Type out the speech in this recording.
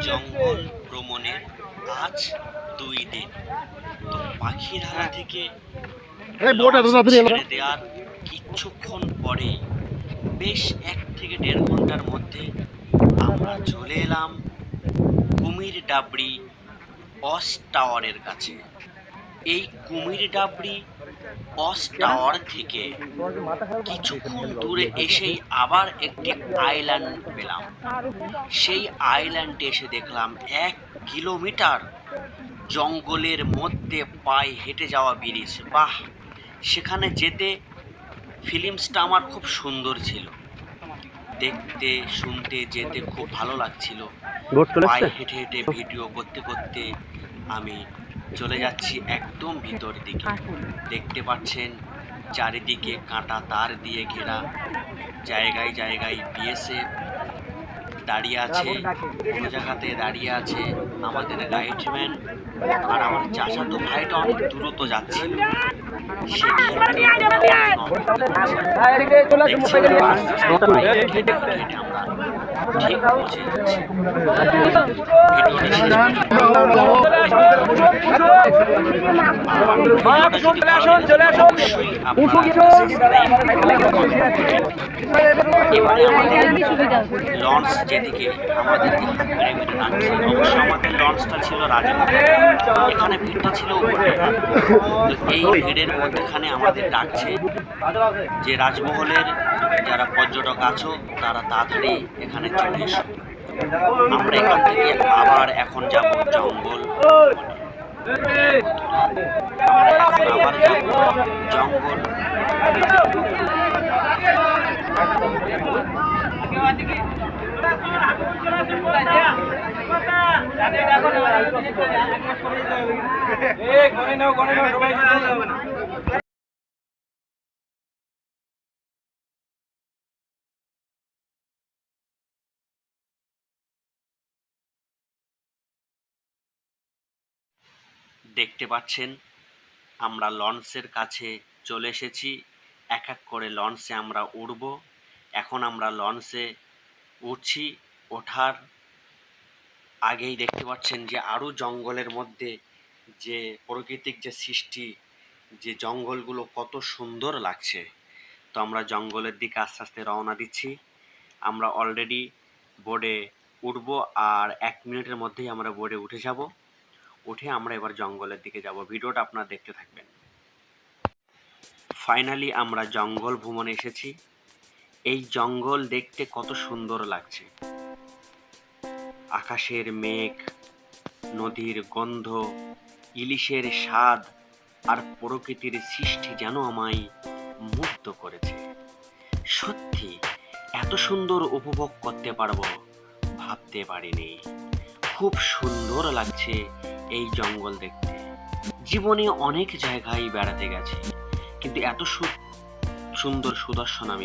জঙ্গল ভ্রমণের আজ 2 দিন। তো পাখিরালয় থেকে ছেড়ে দেওয়ার কিছুক্ষণ পরে বেশ 1 থেকে 1.5 ঘন্টার মধ্যে আমরা চলে এলাম কুমির ডাবরি ওয়াচ টাওয়ারের কাছে। এই কুমির ডাবরি ওয়াচ টাওয়ার থেকে কিছুক্ষণ দূরে এসেই আবার একটি আইল্যান্ড পেলাম। সেই আইল্যান্ডে এসে দেখলাম 1 কিলোমিটার জঙ্গলের মধ্যে পায়ে হেঁটে যাওয়া ব্রিজ। বাহ, সেখানে যেতে ফিলিংসটা আমার খুব সুন্দর ছিল, দেখতে শুনতে যেতে খুব ভালো লাগছিল। পায়ে হেঁটে হেঁটে ভিডিও করতে করতে আমি চলে যাচ্ছি একদম ভিতর দিকে। দেখতে পাচ্ছেন চারিদিকে কাঁটা তার দিয়ে ঘেরা, জায়গায় জায়গায় বিএসএফ দাঁড়িয়ে আছে, কোনো জায়গাতে দাঁড়িয়ে আছে আমাদের গাইডম্যান। আর আমার চাচাতো ভাইটা অনেক দ্রুত যাচ্ছিল। ঠিক পৌঁছে যাচ্ছি। এবারে আমাদের লঞ্চ যেদিকে আমাদেরকে ডাকছে, অবশ্য আমাদের লঞ্চটা ছিল রাজমহল, এখানে ভিড়টা ছিল উপরে। তো এই ভিড়ের মধ্যেখানে আমাদের ডাকছে যে রাজমহলের যারা পর্যটক আছো তারা তাড়াতাড়ি এখানে চলে এসো। আমরা এখান থেকে আবার এখন যাব জঙ্গল। আমরা এখন আবার যাব জঙ্গল। দেখতে পাচ্ছেন আমরা লঞ্চের কাছে চলে এসেছি। এক এক করে লঞ্চে আমরা উঠব। এখন আমরা লঞ্চে উঠছি। ওঠার আগেই দেখতে পাচ্ছেন যে আরও জঙ্গলের মধ্যে যে প্রাকৃতিক যে সৃষ্টি, যে জঙ্গলগুলো কত সুন্দর লাগছে। তো আমরা জঙ্গলের দিকে আস্তে আস্তে রওনা দিচ্ছি। আমরা অলরেডি বোর্ডে উঠব, আর 1 মিনিটের মধ্যেই আমরা বোর্ডে উঠে যাব। উঠে আমরা এবার জঙ্গলের দিকে যাব। ভিডিওটা আপনারা দেখতে থাকবেন। ফাইনালি আমরা জঙ্গল ভ্রমণে এসেছি। এই জঙ্গল দেখতে কত সুন্দর লাগছে। আকাশের মেঘ, নদীর গন্ধ, ইলিশের স্বাদ আর প্রকৃতির সৃষ্টি যেন আমায় মুগ্ধ করেছে। সত্যি এত সুন্দর উপভোগ করতে পারবো ভাবতে পারিনি। খুব সুন্দর লাগছে এই জঙ্গল দেখতে। জীবনে অনেক জায়গায় বেড়াতে গেছি, কিন্তু এত সুন্দর সুদর্শন আমি